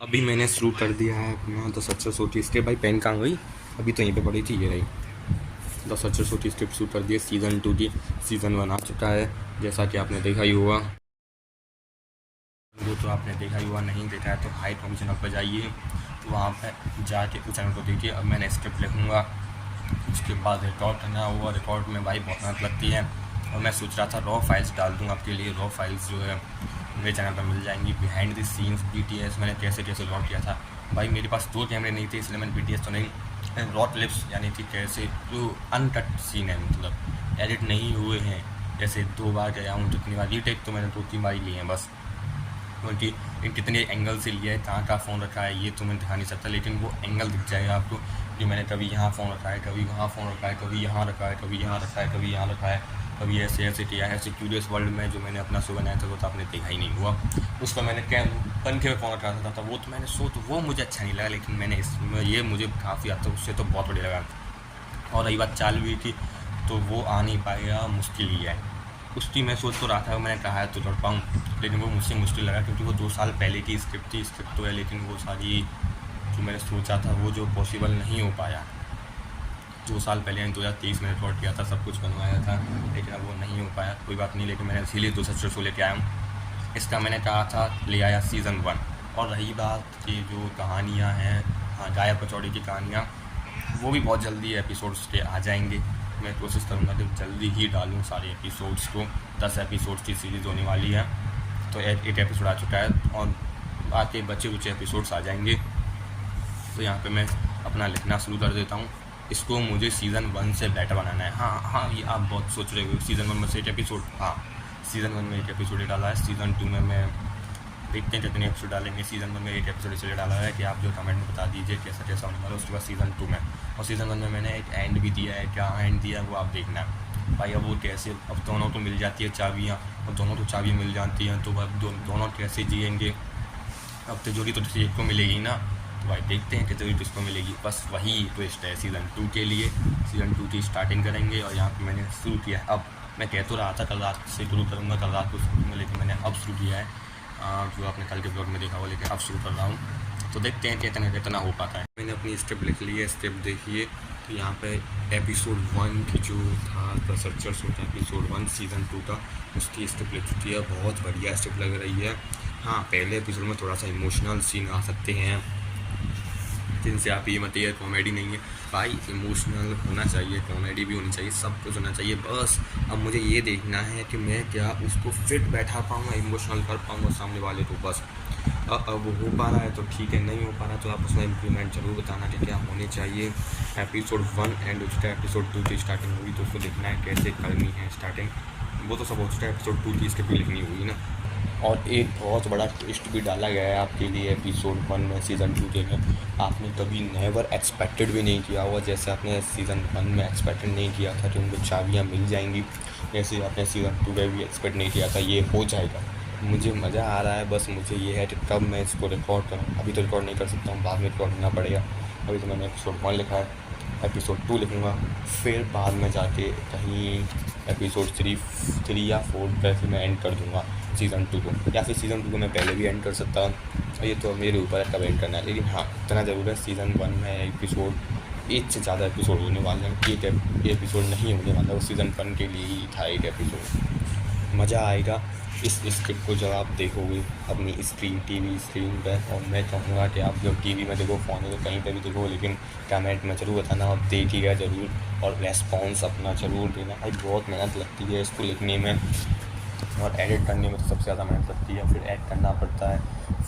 अभी मैंने शुरू कर दिया है अपना द सक्सेस सोटी स्क्रिप्ट। भाई पेन कहाँ गई? अभी तो यहीं पे पड़ी थी, ये रही। द सक्सेस सोटी स्क्रिप्ट शुरू कर दिया। सीज़न 2 की सीज़न 1 आ चुका है, जैसा कि आपने देखा ही होगा। वो तो आपने देखा ही हुआ, नहीं देखा है तो हाइट मूवी चैनल पर जाइए, तो वहाँ पर जाके उस चैनल को देखिए। अब मैंने स्क्रिप्ट लिखूँगा, उसके बाद रिकॉर्ड करना होगा। रिकॉर्ड में भाई बहुत मेहनत लगती है, और मैं सोच रहा था रॉ फाइल्स डाल दूँ आपके लिए। रॉ फाइल्स जो है मेरे चैनल पर मिल जाएंगी। बिहाइंड द सीन्स BTS मैंने कैसे कैसे लॉन्च किया था। भाई मेरे पास 2 कैमरे नहीं थे, इसलिए मैंने BTS तो नहीं, रॉ क्लिप्स यानी कि कैसे जो अनकट सीन है, मतलब एडिट नहीं हुए हैं, जैसे 2 बार गया हूँ, जितनी बार रीटेक तो मैंने 2-3 बार ही लिए हैं बस। क्योंकि इन कितने एंगल से लिया है, कहाँ का फ़ोन रखा है, ये तो मैं दिखा नहीं सकता, लेकिन वो एंगल दिख जाएगा आपको कि मैंने कभी यहाँ फ़ोन रखा है, कभी वहाँ फ़ोन रखा है, कभी यहाँ रखा है, कभी यहाँ रखा है, कभी यहाँ रखा है, कभी ऐसे ऐसे किया है। ऐसे क्यूरियस वर्ल्ड में जो मैंने अपना शो बनाया था, वो तो आपने देखा ही नहीं हुआ। उस पर मैंने क्या पंखे में फ़ोन रखा था, वो तो मैंने तो वो मुझे अच्छा नहीं लगा, लेकिन मैंने इसमें ये मुझे काफ़ी हद तक उससे तो बहुत बढ़िया लगा। और रही बात चाल भी की, तो वो आ नहीं पाएगा, मुश्किल ही है। उसकी मैं सोच तो रहा था, मैंने कहा है तो कर पाऊँ, लेकिन वो मुझसे मुश्किल लगा, क्योंकि वो 2 साल पहले की स्क्रिप्ट थी। स्क्रिप्ट तो है, लेकिन वो सारी जो मैंने सोचा था वो जो पॉसिबल नहीं हो पाया। 2 साल पहले यानी 2023 में रिकॉर्ड किया था, सब कुछ बनवाया था, लेकिन अब वो नहीं हो पाया। कोई बात नहीं, लेकिन मैंने इसीलिए 2 सच्चर शो लेके आया हूँ। इसका मैंने कहा था ले आया सीज़न 1। और रही बात कि जो कहानियाँ हैं, हाँ, गाया पचौड़ी की कहानियाँ, वो भी बहुत जल्दी एपिसोड्स के आ जाएंगे। मैं कोशिश करूँगा कि जल्दी ही डालूँ सारे एपिसोड्स को। 10 एपिसोड्स की सीरीज़ होने वाली है, तो 8 एपिसोड आ चुका है, और बाकी बचे कुछ एपिसोड्स आ जाएंगे। तो यहाँ पे मैं अपना लिखना शुरू कर देता हूँ। इसको मुझे सीज़न 1 से बेटर बनाना है। हाँ, ये आप बहुत सोच रहे हो सीज़न 1 में से 8 एपिसोड। हाँ, सीज़न 1 में 8 एपिसोड ही डाला है। सीज़न 2 में मैं देखते हैं कितने एपिसोड डालेंगे। सीज़न 1 में 8 एपिसोड इसलिए डाला है कि आप जो कमेंट में बता दीजिए कैसा कैसा होने वाला है। उसके बाद सीज़न 2 में, और सीज़न 1 में मैंने एक एंड भी दिया है। क्या एंड दिया है वो आप देखना है भाई। अब वो कैसे, अब दोनों तो मिल जाती है चाबियाँ, और दोनों तो चाबियाँ मिल जाती हैं, तो अब दोनों कैसे जिएंगे। अब तिजोरी तो किसी एक को मिलेगी ना, तो भाई देखते हैं तिजोरी किसको मिलेगी। बस वही ट्विस्ट है सीज़न 2 के लिए। सीज़न 2 की स्टार्टिंग करेंगे, और यहाँ पर मैंने शुरू किया है। अब मैं कह तो रहा था कल रात से शुरू करूँगा, कल रात को शुरू करूँगा, लेकिन मैंने अब शुरू किया है, जो आपने कल के ब्लॉग में देखा हो, लेकिन अब शुरू कर रहा हूँ। तो देखते हैं कि कितना हो पाता है। मैंने अपनी स्क्रिप्ट लिख ली है, स्क्रिप्ट देखिए। तो यहाँ पे एपिसोड 1 की जो था द सर्चर्स होता है, एपिसोड 1 सीज़न 2 का, उसकी स्क्रिप्ट लिख चुकी है। बहुत बढ़िया स्क्रिप्ट लग रही है। हाँ, पहले एपिसोड में थोड़ा सा इमोशनल सीन आ सकते हैं, जिनसे आप ये मत, ये कॉमेडी नहीं है भाई। इमोशनल होना चाहिए, कॉमेडी भी होनी चाहिए, सब कुछ होना चाहिए। बस अब मुझे ये देखना है कि मैं क्या उसको फिट बैठा पाऊँगा, इमोशनल कर पाऊँगा सामने वाले को। बस अब वो हो पा रहा है तो ठीक है, नहीं हो पा रहा तो आप उसमें इम्प्रूवमेंट ज़रूर बताना कि क्या होने चाहिए। एपिसोड 1 एंड हो चुका है, एपिसोड 2 की स्टार्टिंग हुई, तो उसको देखना है कैसे करनी है स्टार्टिंग। वो तो सब हो चुका है, एपिसोड 2 की स्क्रिप्ट लिखनी हुई ना। और एक बहुत बड़ा ट्विस्ट भी डाला गया है आपके लिए एपिसोड 1 में, सीज़न 2 के में। आपने कभी नेवर एक्सपेक्टेड भी नहीं किया होगा, जैसे आपने सीज़न 1 में एक्सपेक्टेड नहीं किया था कि उनको चाबियाँ मिल जाएंगी, जैसे आपने सीज़न 2 में भी एक्सपेक्ट नहीं किया था ये हो जाएगा। मुझे मज़ा आ रहा है, बस मुझे ये है कि कब मैं इसको रिकॉर्ड करूँ। अभी तो रिकॉर्ड नहीं कर सकता हूँ, बाद में रिकॉर्ड करना पड़ेगा। अभी तो मैंने एपिसोड 1 लिखा है, एपिसोड 2 लिखूँगा, फिर बाद में जाके कहीं एपिसोड 3 या 4 पर फिर मैं एंड कर दूँगा सीज़न 2 को, या फिर सीज़न 2 को मैं पहले भी एंड कर सकता हूँ। ये तो मेरे ऊपर है कब एंड करना है, लेकिन हाँ इतना ज़रूर है सीज़न 1 में एपिसोड 8 से ज़्यादा एपिसोड होने वाले हैं। एक एपिसोड नहीं होने वाला, वो सीज़न 1 के लिए ही था 8 एपिसोड। मज़ा आएगा इस स्क्रिप्ट को जब आप देखोगे अपनी स्क्रीन, टीवी स्क्रीन पर। और मैं चाहूँगा कि आप जब टीवी में देखो, फ़ोन में तो कहीं पर भी देखो, लेकिन कमेंट में ज़रूर बताना, आप देखिएगा ज़रूर, और रेस्पॉन्स अपना ज़रूर देना। भाई बहुत मेहनत लगती है इसको लिखने में, और एडिट करने में तो सबसे ज़्यादा मेहनत लगती है। फिर ऐड करना पड़ता है,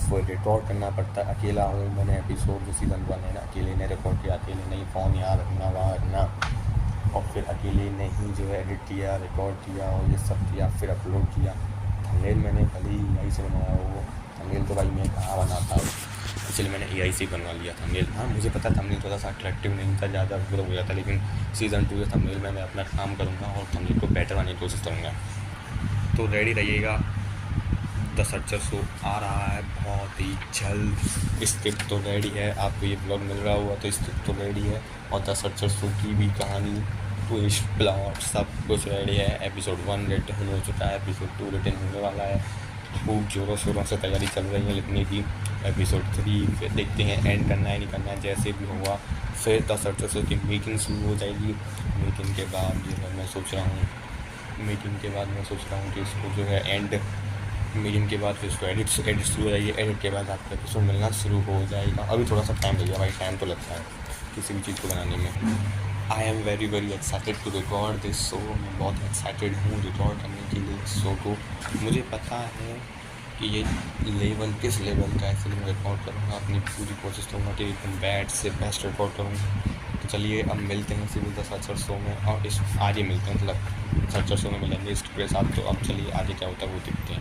फिर रिकॉर्ड करना पड़ता है। अकेला हूँ मैंने, एपिसोड जो सीज़न 1 है ना, अकेले ने रिकॉर्ड किया, अकेले नहीं फ़ोन यहाँ रखना वहाँ रखना, और फिर अकेले ने ही जो है एडिट किया, रिकॉर्ड किया, और ये सब किया, फिर अपलोड किया। थंबनेल मैंने भले ही AI से बनवाया हो, थंबनेल तो भाई मैं कहाँ बनाता हूँ, इसलिए मैंने AI से बनवा लिया थंबनेल। हाँ, मुझे पता थंबनेल थोड़ा सा अट्रैक्टिव नहीं था, ज़्यादा बुरा हो जाता, लेकिन सीज़न 2 के थंबनेल में मैं अपना काम करूँगा, और थंबनेल को बेटर बनाने की कोशिश करूँगा। तो रेडी रहिएगा, द सर्चर शो आ रहा है बहुत ही जल्द। स्क्रिप्ट तो रेडी है, आपको ये ब्लॉग मिल रहा हुआ तो स्क्रिप्ट तो रेडी है, और द सर्चर शो की भी कहानी, ट्विस्ट, प्लॉट सब कुछ रेडी है। एपिसोड 1 रिटन हो चुका है, एपिसोड 2 रिटन होने वाला है। खूब ज़ोरों शोरों से तैयारी चल रही है लिखने की। एपिसोड 3 फिर देखते हैं एंड करना है नहीं करना है, जैसे भी होगा। फिर द सर्चर्स की मीटिंग शुरू हो जाएगी। मीटिंग के बाद जो है मैं सोच रहा हूँ कि इसको जो है एंड, मीटिंग के बाद फिर इसको एडिट शुरू हो जाएगी। एडिट के बाद आपको एपिसोड मिलना शुरू हो जाएगा। अभी थोड़ा सा टाइम लगेगा भाई, टाइम तो लगता है किसी भी चीज़ को बनाने में। I am very excited to record this show. मैं बहुत एक्साइटेड हूँ रिकॉर्ड करने के लिए शो को। मुझे पता है कि ये लेवल किस लेवल का है, इसलिए मैं रिकॉर्ड करूँगा, अपनी पूरी कोशिश करूँगा कि एकदम बेस्ट से बेस्ट रिकॉर्ड करूँ। तो चलिए अब मिलते हैं सिविल द सर्चर शो में, और इस आज ही मिलते हैं, मतलब सर्चर शो में मिलेंगे इसके साथ। तो अब चलिए आगे क्या होता है वो देखते हैं।